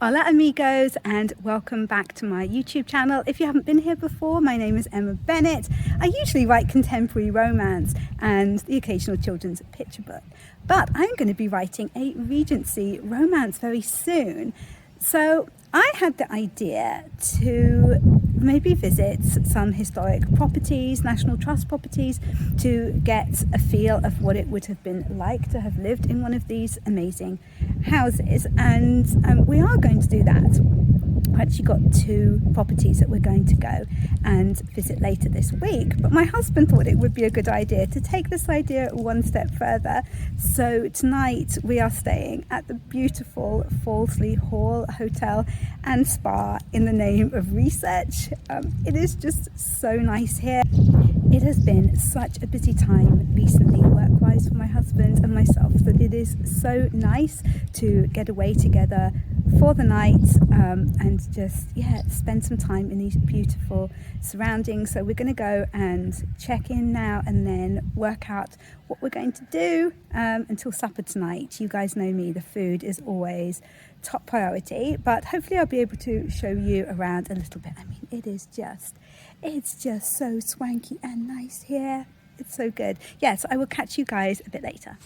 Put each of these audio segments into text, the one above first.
Hola amigos, and welcome back to my YouTube channel. If you haven't been here before, my name is Emma Bennet. I usually write contemporary romance and the occasional children's picture book, but I'm going to be writing a Regency romance very soon. So I had the idea to maybe visit some historic properties, National Trust properties, to get a feel of what it would have been like to have lived in one of these amazing houses. And we are going to do that. I've actually got two properties that we're going to go and visit later this week, but my husband thought it would be a good idea to take this idea one step further. So tonight we are staying at the beautiful Falsley Hall Hotel and Spa in the name of research. It is just so nice here. It has been such a busy time recently work-wise for my husband and myself that it is so nice to get away together for the night and just spend some time in these beautiful surroundings. So we're going to go and check in now and then work out what we're going to do until supper tonight. You guys know me, the food is always top priority, but hopefully I'll be able to show you around a little bit. I mean, it's just so swanky and nice here. It's so good. Yes, I will catch you guys a bit later.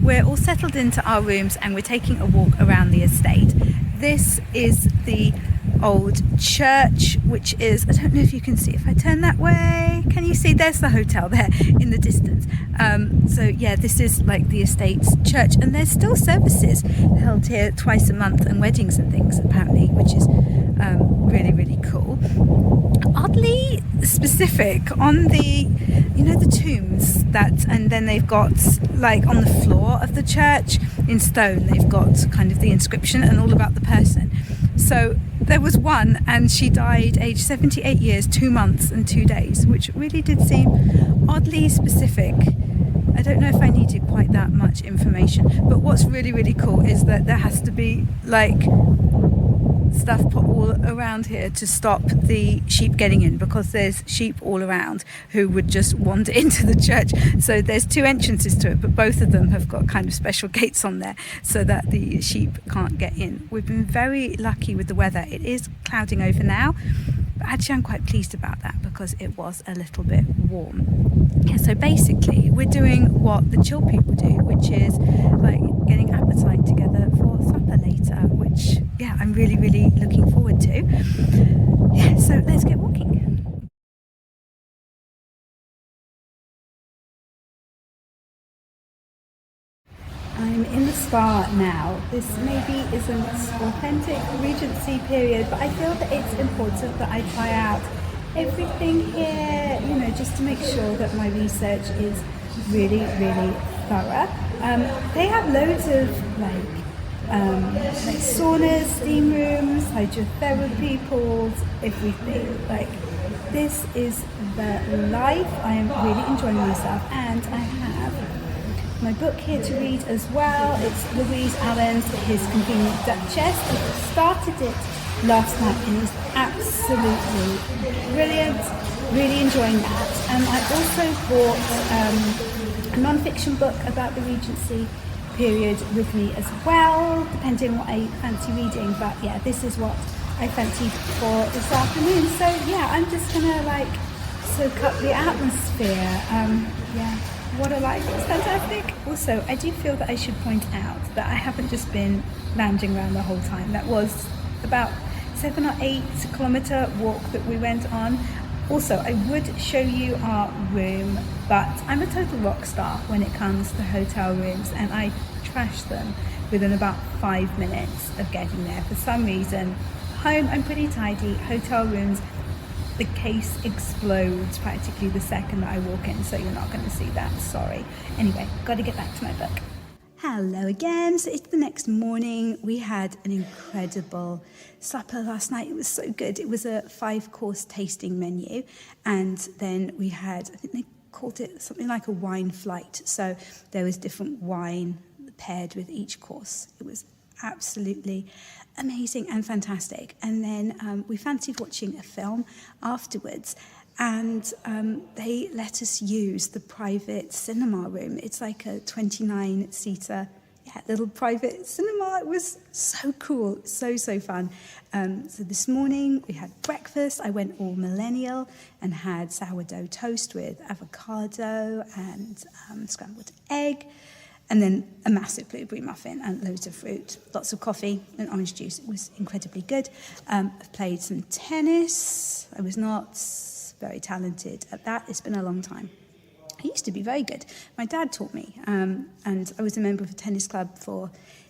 We're all settled into our rooms and we're taking a walk around the estate. This is the old church, which is, I don't know if you can see, if I turn that way, can you see? There's the hotel there in the distance. So yeah, this is like the estate's church, and there's still services held here twice a month and weddings and things apparently, which is really cool. Oddly specific on the, you know, the tombs that, and then they've got like on the floor of the church in stone, they've got kind of the inscription and all about the person. So there was one, and she died aged 78 years, 2 months and 2 days, which really did seem oddly specific. I don't know if I needed quite that much information, but what's really cool is that there has to be like stuff put all around here to stop the sheep getting in, because there's sheep all around who would just wander into the church. So there's 2 entrances to it, but both of them have got kind of special gates on there so that the sheep can't get in. We've been very lucky with the weather. It is clouding over now, but actually I'm quite pleased about that because it was a little bit warm. Yeah, so basically we're doing what the chill people do, which is like getting appetite together for supper later, which yeah, I'm really looking forward to. Yeah, so let's get walking. I'm in the spa now. This maybe isn't authentic Regency period, but I feel that it's important that I try out everything here, you know, just to make sure that my research is really thorough. They have loads of like saunas, steam rooms, hydrotherapy pools, everything. Like, this is the life. I am really enjoying myself, and I have my book here to read as well. It's Louise Allen's His Convenient Duchess. I started it last night and it's absolutely brilliant. Really enjoying that. And I also bought a non-fiction book about the Regency period with me as well, depending on what I fancy reading. But yeah, this is what I fancied for this afternoon. So yeah, I'm just gonna like soak up the atmosphere. Yeah, what a life. It's fantastic. Also, I do feel that I should point out that I haven't just been lounging around the whole time. That was about 7 or 8 kilometer walk that we went on. Also, I would show you our room, but I'm a total rock star when it comes to hotel rooms, and I trash them within about 5 minutes of getting there. For some reason, home I'm pretty tidy. Hotel rooms, the case explodes practically the second that I walk in, so you're not going to see that, sorry. Anyway, got to get back to my book. Hello again. So it's the next morning. We had an incredible supper last night. It was so good. It was a 5-course tasting menu, and then we had, I think they called it something like a wine flight. So there was different wine paired with each course. It was absolutely amazing and fantastic. And then we fancied watching a film afterwards, and they let us use the private cinema room. It's like a 29-seater little private cinema. It was so cool, so fun. So this morning we had breakfast. I went all millennial and had sourdough toast with avocado and scrambled egg, and then a massive blueberry muffin and loads of fruit, lots of coffee and orange juice. It was incredibly good. I've played some tennis. I was not very talented at that. It's been a long time. I used to be very good. My dad taught me, and I was a member of a tennis club for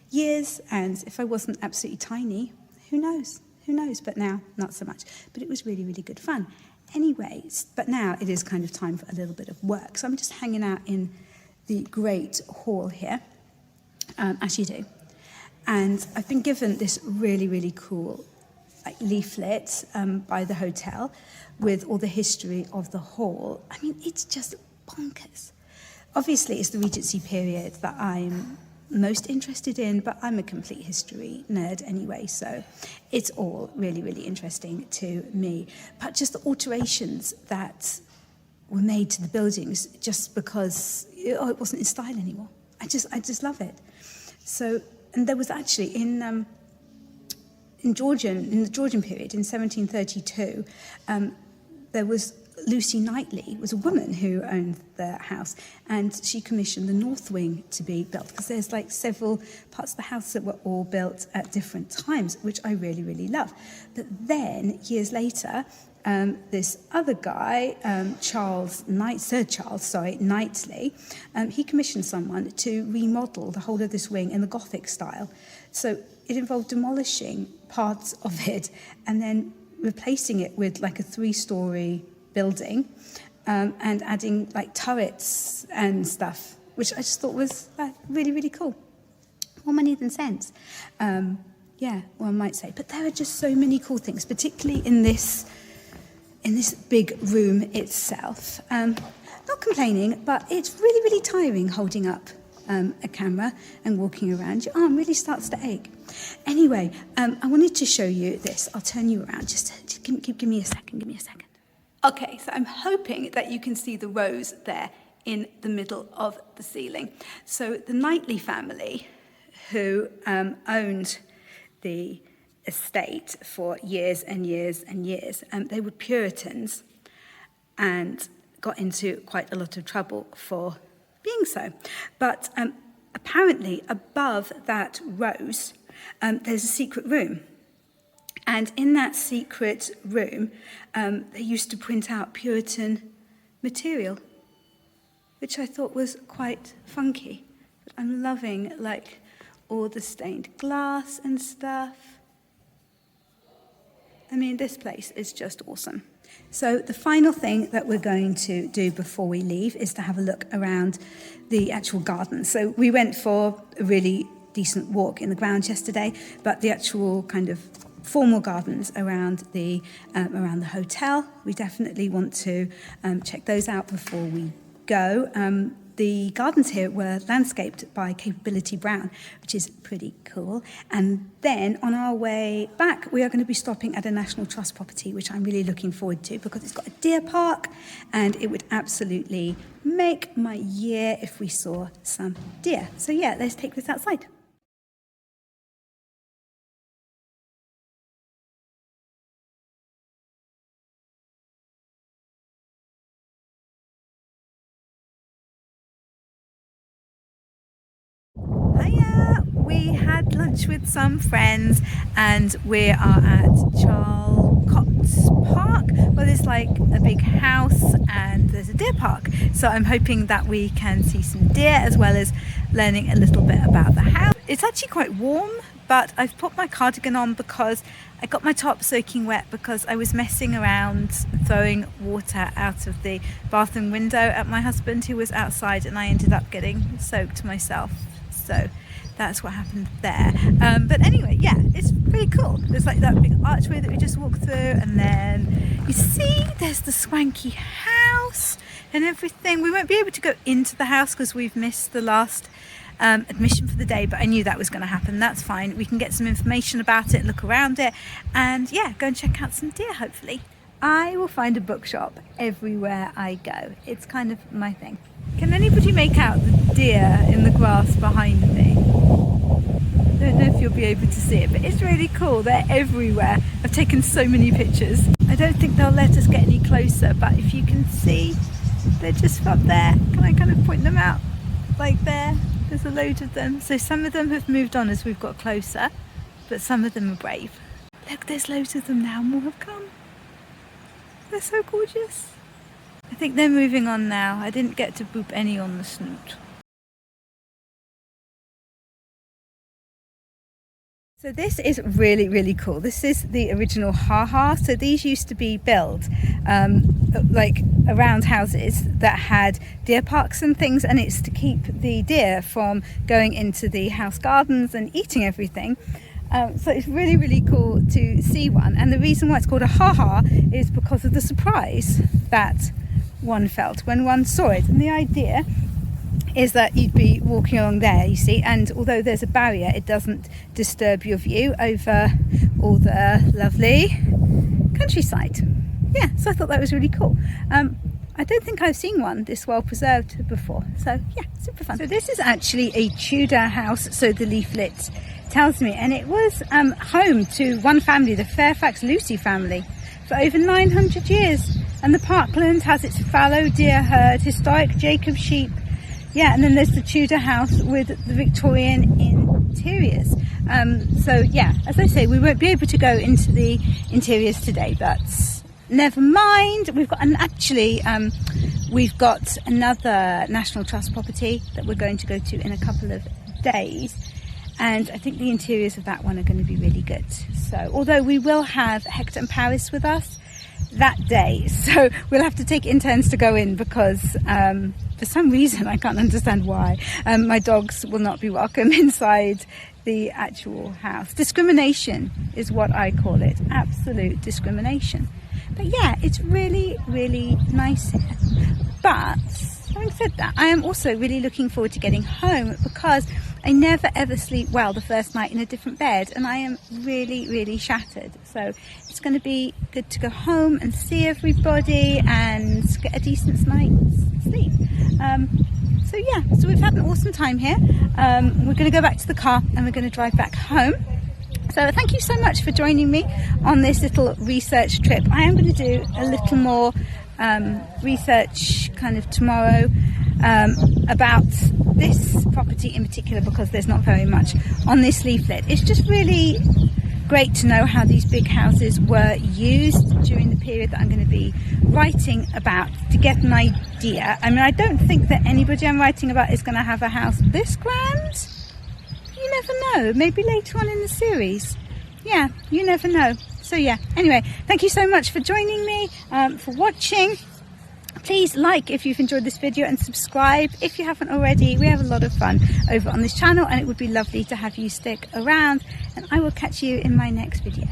years, and if I wasn't absolutely tiny, who knows? But now, not so much. But it was really, really good fun. Anyways, but now it is kind of time for a little bit of work. So I'm just hanging out in the great hall here, as you do. And I've been given this really, really cool leaflet by the hotel with all the history of the hall. I mean, it's just bonkers. Obviously, it's the Regency period that I'm most interested in, but I'm a complete history nerd anyway, so it's all really, really interesting to me. But just the alterations that were made to the buildings just because it wasn't in style anymore. I just love it. So, and there was actually in the Georgian period, in 1732, there was Lucy Knightley, was a woman who owned the house, and she commissioned the north wing to be built, because there's like several parts of the house that were all built at different times, which I really, really love. But then, years later, this other guy, Sir Charles Knightley, he commissioned someone to remodel the whole of this wing in the Gothic style. So it involved demolishing parts of it and then replacing it with like a 3-story building, and adding like turrets and stuff, which I just thought was really, really cool. More money than sense. One might say. But there are just so many cool things, particularly in this big room itself. Not complaining, but it's really, really tiring holding up a camera and walking around. Your arm really starts to ache. Anyway, I wanted to show you this. I'll turn you around. Just give me a second. Okay, so I'm hoping that you can see the rose there in the middle of the ceiling. So the Knightley family, who owned the estate for years and years and years, they were Puritans and got into quite a lot of trouble for being so. But apparently above that rose, there's a secret room. And in that secret room, they used to print out Puritan material, which I thought was quite funky. But I'm loving like all the stained glass and stuff. I mean, this place is just awesome. So the final thing that we're going to do before we leave is to have a look around the actual garden. So we went for a really decent walk in the grounds yesterday, but the actual kind of formal gardens around the hotel, we definitely want to check those out before we go. The gardens here were landscaped by Capability Brown, which is pretty cool. And then on our way back, we are going to be stopping at a National Trust property, which I'm really looking forward to because it's got a deer park, and it would absolutely make my year if we saw some deer. So yeah, let's take this outside. We had lunch with some friends and we are at Charlcott's Park, where there's like a big house and there's a deer park. So I'm hoping that we can see some deer as well as learning a little bit about the house. It's actually quite warm, but I've put my cardigan on because I got my top soaking wet because I was messing around throwing water out of the bathroom window at my husband who was outside, and I ended up getting soaked myself. So that's what happened there. But anyway, yeah, it's pretty cool. There's like that big archway that we just walked through, and then you see there's the swanky house and everything. We won't be able to go into the house because we've missed the last admission for the day, but I knew that was going to happen. That's fine. We can get some information about it, look around it, and yeah, go and check out some deer hopefully. I will find a bookshop everywhere I go. It's kind of my thing. Can anybody make out the deer in the grass behind me? I don't know if you'll be able to see it, but it's really cool. They're everywhere. I've taken so many pictures. I don't think they'll let us get any closer, but if you can see, they're just up there. Can I kind of point them out? Like there, there's a load of them. So some of them have moved on as we've got closer, but some of them are brave. Look, there's loads of them now, more have come. They're so gorgeous. I think they're moving on now. I didn't get to boop any on the snoot. So this is really, really cool. This is the original ha-ha. So these used to be built like around houses that had deer parks and things, and it's to keep the deer from going into the house gardens and eating everything. So it's really, really cool to see one. And the reason why it's called a ha-ha is because of the surprise that one felt when one saw it. And the idea is that you'd be walking along there, you see, and although there's a barrier, it doesn't disturb your view over all the lovely countryside. Yeah, so I thought that was really cool. I don't think I've seen one this well preserved before, so yeah, super fun. So this is actually a Tudor house, so the leaflet tells me, and it was home to one family, the Fairfax Lucy family, for over 900 years. And the parkland has its fallow deer herd, historic Jacob sheep. Yeah, and then there's the Tudor house with the Victorian interiors. So yeah, as I say, we won't be able to go into the interiors today, but never mind. We've got we've got another National Trust property that we're going to go to in a couple of days, and I think the interiors of that one are going to be really good. So although we will have Hector and Paris with us that day, so we'll have to take it in turns to go in, because for some reason, I can't understand why, my dogs will not be welcome inside the actual house. Discrimination is what I call it, absolute discrimination. But yeah, it's really, really nice here. But having said that, I am also really looking forward to getting home, because I never ever sleep well the first night in a different bed, and I am really, really shattered. So it's going to be good to go home and see everybody and get a decent night's sleep. So yeah, so we've had an awesome time here. We're going to go back to the car and we're going to drive back home. So thank you so much for joining me on this little research trip. I am going to do a little more research kind of tomorrow about this property in particular, because there's not very much on this leaflet. It's just really great to know how these big houses were used during the period that I'm going to be writing about, to get an idea. I mean, I don't think that anybody I'm writing about is going to have a house this grand. You never know, maybe later on in the series. Yeah, you never know. So yeah, anyway, thank you so much for joining me, for watching. Please like if you've enjoyed this video, and subscribe if you haven't already. We have a lot of fun over on this channel, and it would be lovely to have you stick around, and I will catch you in my next video.